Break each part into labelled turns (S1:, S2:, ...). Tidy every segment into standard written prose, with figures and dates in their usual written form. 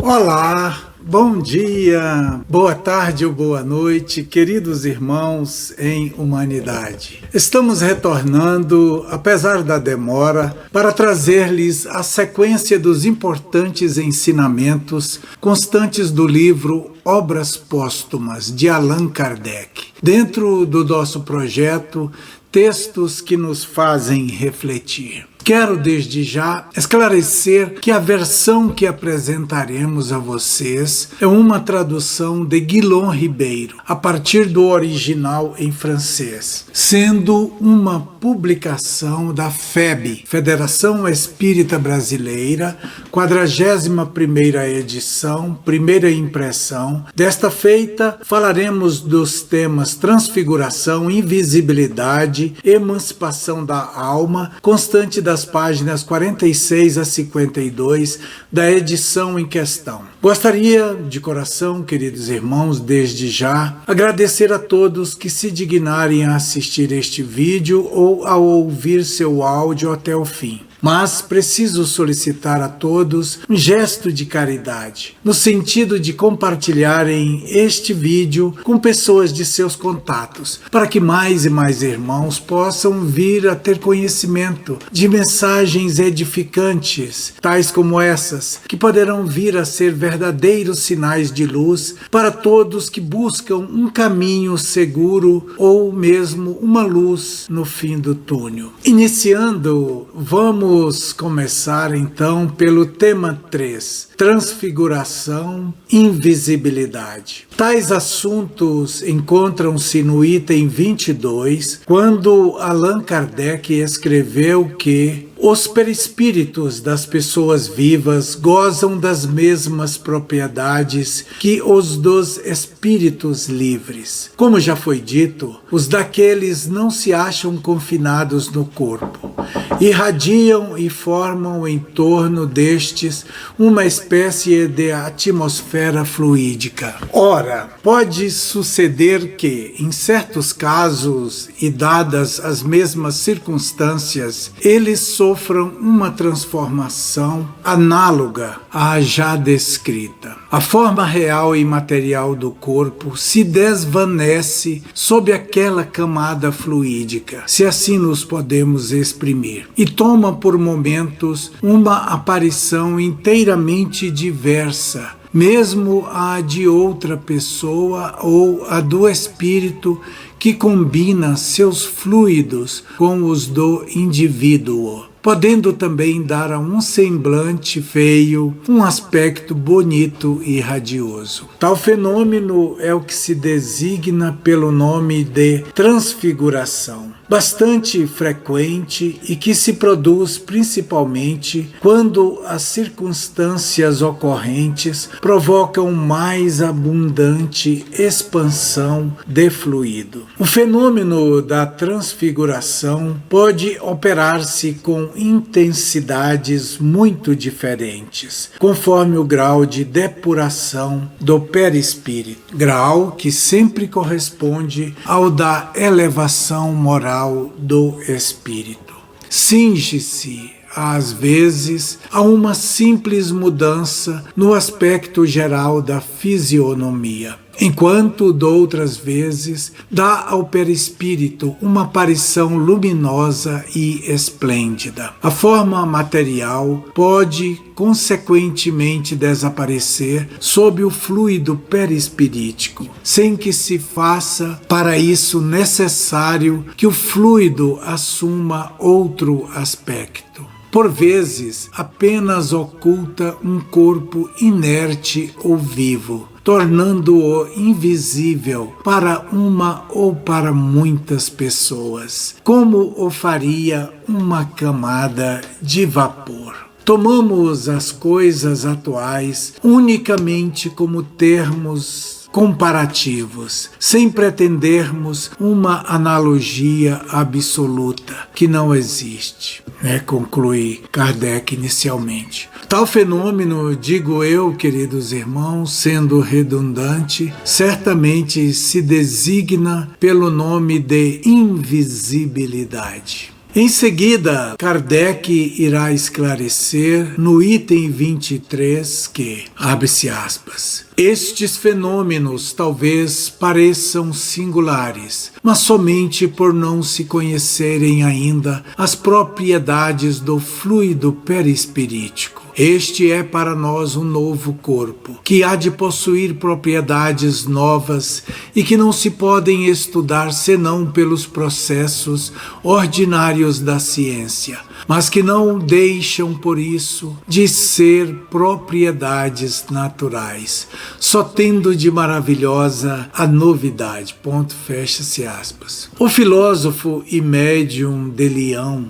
S1: Olá, bom dia, boa tarde ou boa noite, queridos irmãos em humanidade. Estamos retornando, apesar da demora, para trazer-lhes a sequência dos importantes ensinamentos constantes do livro Obras Póstumas, de Allan Kardec. Dentro do nosso projeto, textos que nos fazem refletir. Quero desde já esclarecer que a versão que apresentaremos a vocês é uma tradução de Guilom Ribeiro, a partir do original em francês, sendo uma publicação da FEB, Federação Espírita Brasileira, 41ª edição, primeira impressão. Desta feita, falaremos dos temas transfiguração, invisibilidade, emancipação da alma, constante das páginas 46 a 52 da edição em questão. Gostaria de coração, queridos irmãos, desde já, agradecer a todos que se dignarem a assistir este vídeo ou a ouvir seu áudio até o fim. Mas preciso solicitar a todos um gesto de caridade, no sentido de compartilharem este vídeo com pessoas de seus contatos, para que mais e mais irmãos possam vir a ter conhecimento de mensagens edificantes, tais como essas, que poderão vir a ser verdadeiros sinais de luz para todos que buscam um caminho seguro ou mesmo uma luz no fim do túnel. Iniciando, vamos começar então pelo tema 3, transfiguração, invisibilidade. Tais assuntos encontram-se no item 22, quando Allan Kardec escreveu que os perispíritos das pessoas vivas gozam das mesmas propriedades que os dos espíritos livres. Como já foi dito, os daqueles não se acham confinados no corpo. Irradiam e formam em torno destes uma espécie de atmosfera fluídica. Ora, pode suceder que, em certos casos e dadas as mesmas circunstâncias, eles sofram uma transformação análoga à já descrita. A forma real e material do corpo se desvanece sob aquela camada fluídica, se assim nos podemos exprimir, e toma por momentos uma aparição inteiramente diversa, mesmo a de outra pessoa ou a do espírito que combina seus fluidos com os do indivíduo, podendo também dar a um semblante feio um aspecto bonito e radioso. Tal fenômeno é o que se designa pelo nome de transfiguração, bastante frequente e que se produz principalmente quando as circunstâncias ocorrentes provocam mais abundante expansão de fluido. O fenômeno da transfiguração pode operar-se com intensidades muito diferentes, conforme o grau de depuração do perispírito, grau que sempre corresponde ao da elevação moral do espírito. Cinge-se às vezes, a uma simples mudança no aspecto geral da fisionomia, enquanto doutras vezes dá ao perispírito uma aparição luminosa e esplêndida. A forma material pode consequentemente desaparecer sob o fluido perispirítico, sem que se faça para isso necessário que o fluido assuma outro aspecto. Por vezes, apenas oculta um corpo inerte ou vivo, tornando-o invisível para uma ou para muitas pessoas, como o faria uma camada de vapor. Tomamos as coisas atuais unicamente como termos comparativos, sem pretendermos uma analogia absoluta que não existe, conclui Kardec inicialmente. Tal fenômeno, digo eu, queridos irmãos, sendo redundante, certamente se designa pelo nome de invisibilidade. Em seguida, Kardec irá esclarecer no item 23 que, abre-se aspas, estes fenômenos talvez pareçam singulares, mas somente por não se conhecerem ainda as propriedades do fluido perispirítico. Este é para nós um novo corpo, que há de possuir propriedades novas e que não se podem estudar senão pelos processos ordinários da ciência, mas que não deixam por isso de ser propriedades naturais, só tendo de maravilhosa a novidade. Ponto, fecha-se aspas. O filósofo e médium de Lyon,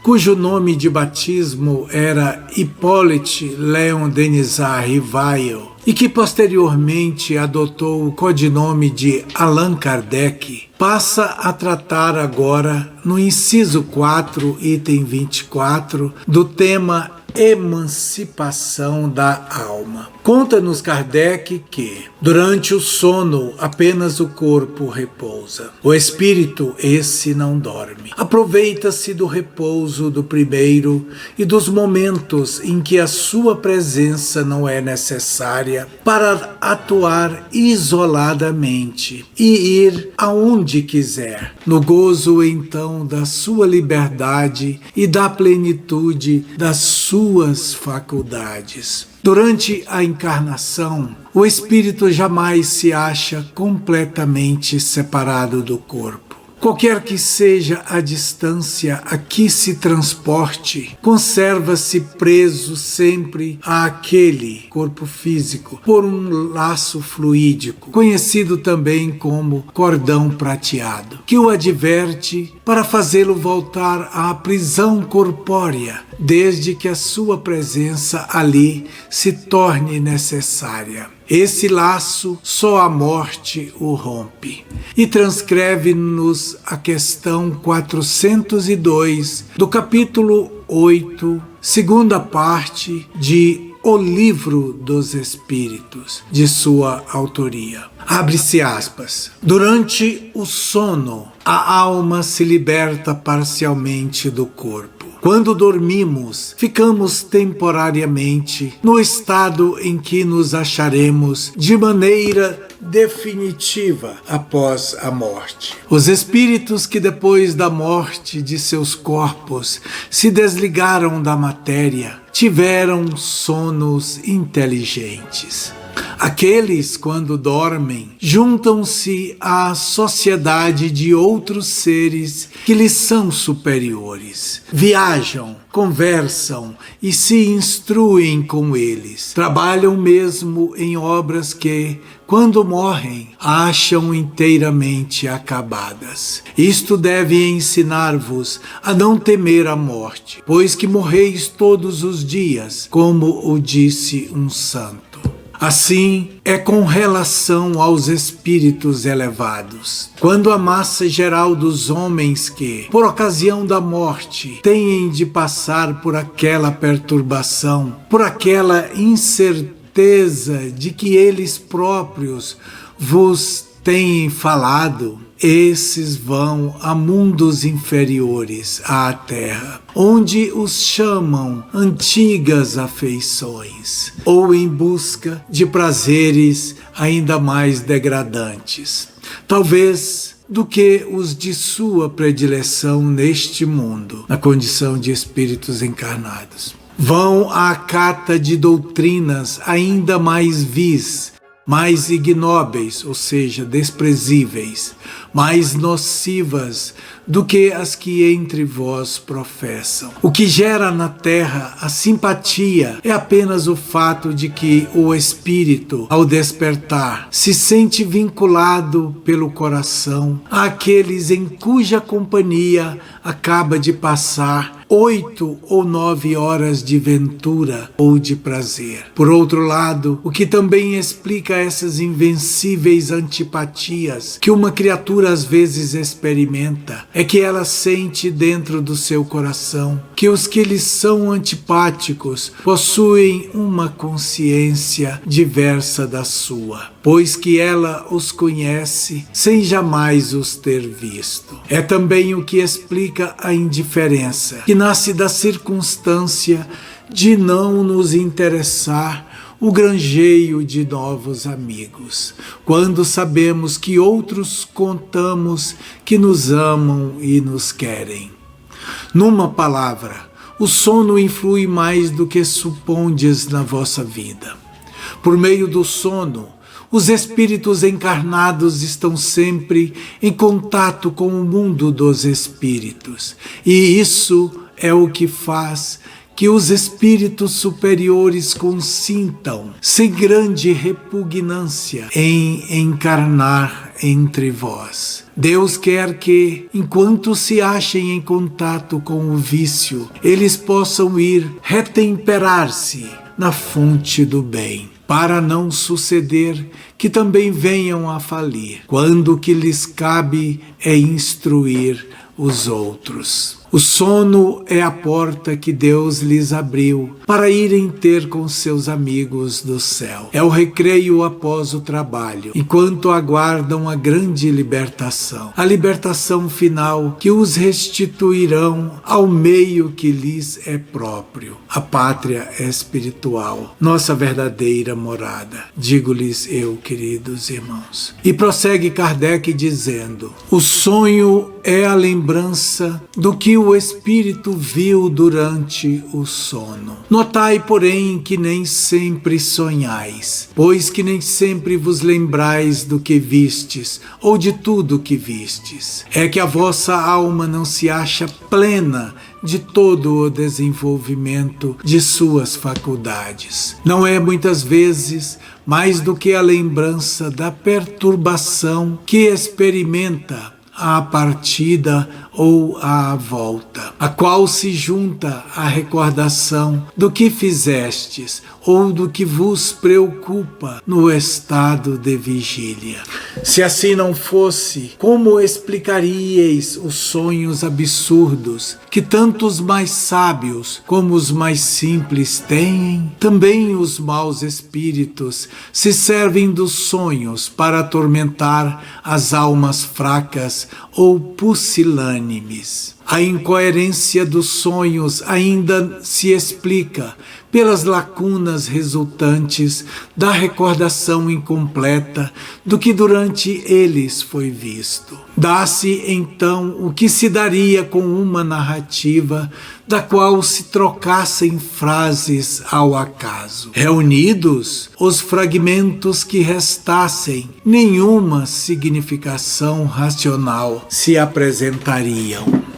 S1: cujo nome de batismo era Hippolyte Léon Denisard Rivail, e que posteriormente adotou o codinome de Allan Kardec, passa a tratar agora, no inciso 4, item 24, do tema emancipação da alma. Conta-nos Kardec que, durante o sono, apenas o corpo repousa. O espírito, esse não dorme. Aproveita-se do repouso do primeiro e dos momentos em que a sua presença não é necessária para atuar isoladamente e ir aonde quiser, no gozo então da sua liberdade e da plenitude das suas faculdades. Durante a encarnação, o espírito jamais se acha completamente separado do corpo. Qualquer que seja a distância a que se transporte, conserva-se preso sempre àquele corpo físico por um laço fluídico, conhecido também como cordão prateado, que o adverte para fazê-lo voltar à prisão corpórea, desde que a sua presença ali se torne necessária. Esse laço só a morte o rompe. E transcreve-nos a questão 402 do capítulo 8, segunda parte de O Livro dos Espíritos, de sua autoria. Abre-se aspas. Durante o sono, a alma se liberta parcialmente do corpo. Quando dormimos, ficamos temporariamente no estado em que nos acharemos de maneira definitiva após a morte. Os espíritos que depois da morte de seus corpos se desligaram da matéria tiveram sonos inteligentes. Aqueles, quando dormem, juntam-se à sociedade de outros seres que lhes são superiores. Viajam, conversam e se instruem com eles. Trabalham mesmo em obras que, quando morrem, acham inteiramente acabadas. Isto deve ensinar-vos a não temer a morte, pois que morreis todos os dias, como o disse um santo. Assim é com relação aos espíritos elevados. Quando a massa geral dos homens que, por ocasião da morte, têm de passar por aquela perturbação, por aquela incerteza de que eles próprios vos têm falado, esses vão a mundos inferiores à terra, onde os chamam antigas afeições, ou em busca de prazeres ainda mais degradantes, talvez do que os de sua predileção neste mundo, na condição de espíritos encarnados. Vão à cata de doutrinas ainda mais vis, mais ignóbeis, ou seja, desprezíveis, mais nocivas do que as que entre vós professam. O que gera na terra a simpatia é apenas o fato de que o espírito, ao despertar, se sente vinculado pelo coração àqueles em cuja companhia acaba de passar 8 ou 9 horas de ventura ou de prazer. Por outro lado, o que também explica essas invencíveis antipatias que uma criatura às vezes experimenta é que ela sente dentro do seu coração que os que lhes são antipáticos possuem uma consciência diversa da sua, pois que ela os conhece sem jamais os ter visto. É também o que explica a indiferença, que nasce da circunstância de não nos interessar o granjeio de novos amigos, quando sabemos que outros contamos que nos amam e nos querem. Numa palavra, o sono influi mais do que supondes na vossa vida. Por meio do sono, os espíritos encarnados estão sempre em contato com o mundo dos espíritos, e isso é o que faz que os espíritos superiores consintam, sem grande repugnância, em encarnar entre vós. Deus quer que, enquanto se achem em contato com o vício, eles possam ir retemperar-se na fonte do bem, para não suceder que também venham a falir, quando o que lhes cabe é instruir os outros. O sono é a porta que Deus lhes abriu para irem ter com seus amigos do céu. É o recreio após o trabalho, enquanto aguardam a grande libertação, a libertação final que os restituirão ao meio que lhes é próprio, a pátria espiritual, nossa verdadeira morada. Digo-lhes eu, queridos irmãos. E prossegue Kardec dizendo: o sonho é a lembrança do que o espírito viu durante o sono. Notai, porém, que nem sempre sonhais, pois que nem sempre vos lembrais do que vistes, ou de tudo que vistes. É que a vossa alma não se acha plena de todo o desenvolvimento de suas faculdades. Não é muitas vezes mais do que a lembrança da perturbação que experimenta à partida ou à volta, a qual se junta à recordação do que fizestes ou do que vos preocupa no estado de vigília. Se assim não fosse, como explicaríeis os sonhos absurdos que tanto os mais sábios como os mais simples têm? Também os maus espíritos se servem dos sonhos para atormentar as almas fracas ou pusilânimes. A incoerência dos sonhos ainda se explica pelas lacunas resultantes da recordação incompleta do que durante eles foi visto. Dá-se então o que se daria com uma narrativa da qual se trocassem frases ao acaso. Reunidos, os fragmentos que restassem, nenhuma significação racional se apresentariam.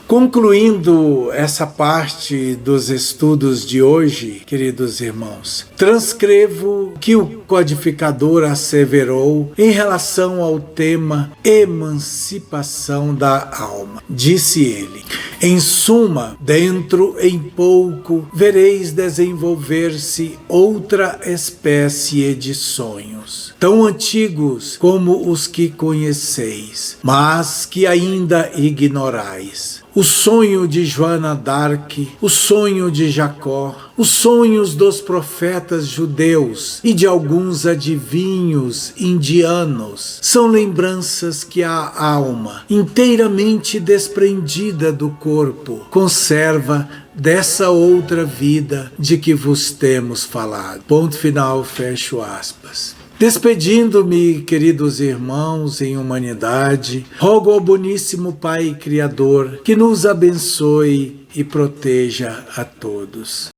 S1: Concluindo essa parte dos estudos de hoje, queridos irmãos, transcrevo o que o codificador asseverou em relação ao tema emancipação da alma. Disse ele: em suma, dentro em pouco vereis desenvolver-se outra espécie de sonhos, tão antigos como os que conheceis, mas que ainda ignorais. O sonho de Joana d'Arc, o sonho de Jacó, os sonhos dos profetas judeus e de alguns adivinhos indianos são lembranças que a alma, inteiramente desprendida do corpo, conserva dessa outra vida de que vos temos falado. Ponto final, fecho aspas. Despedindo-me, queridos irmãos em humanidade, rogo ao boníssimo Pai Criador que nos abençoe e proteja a todos.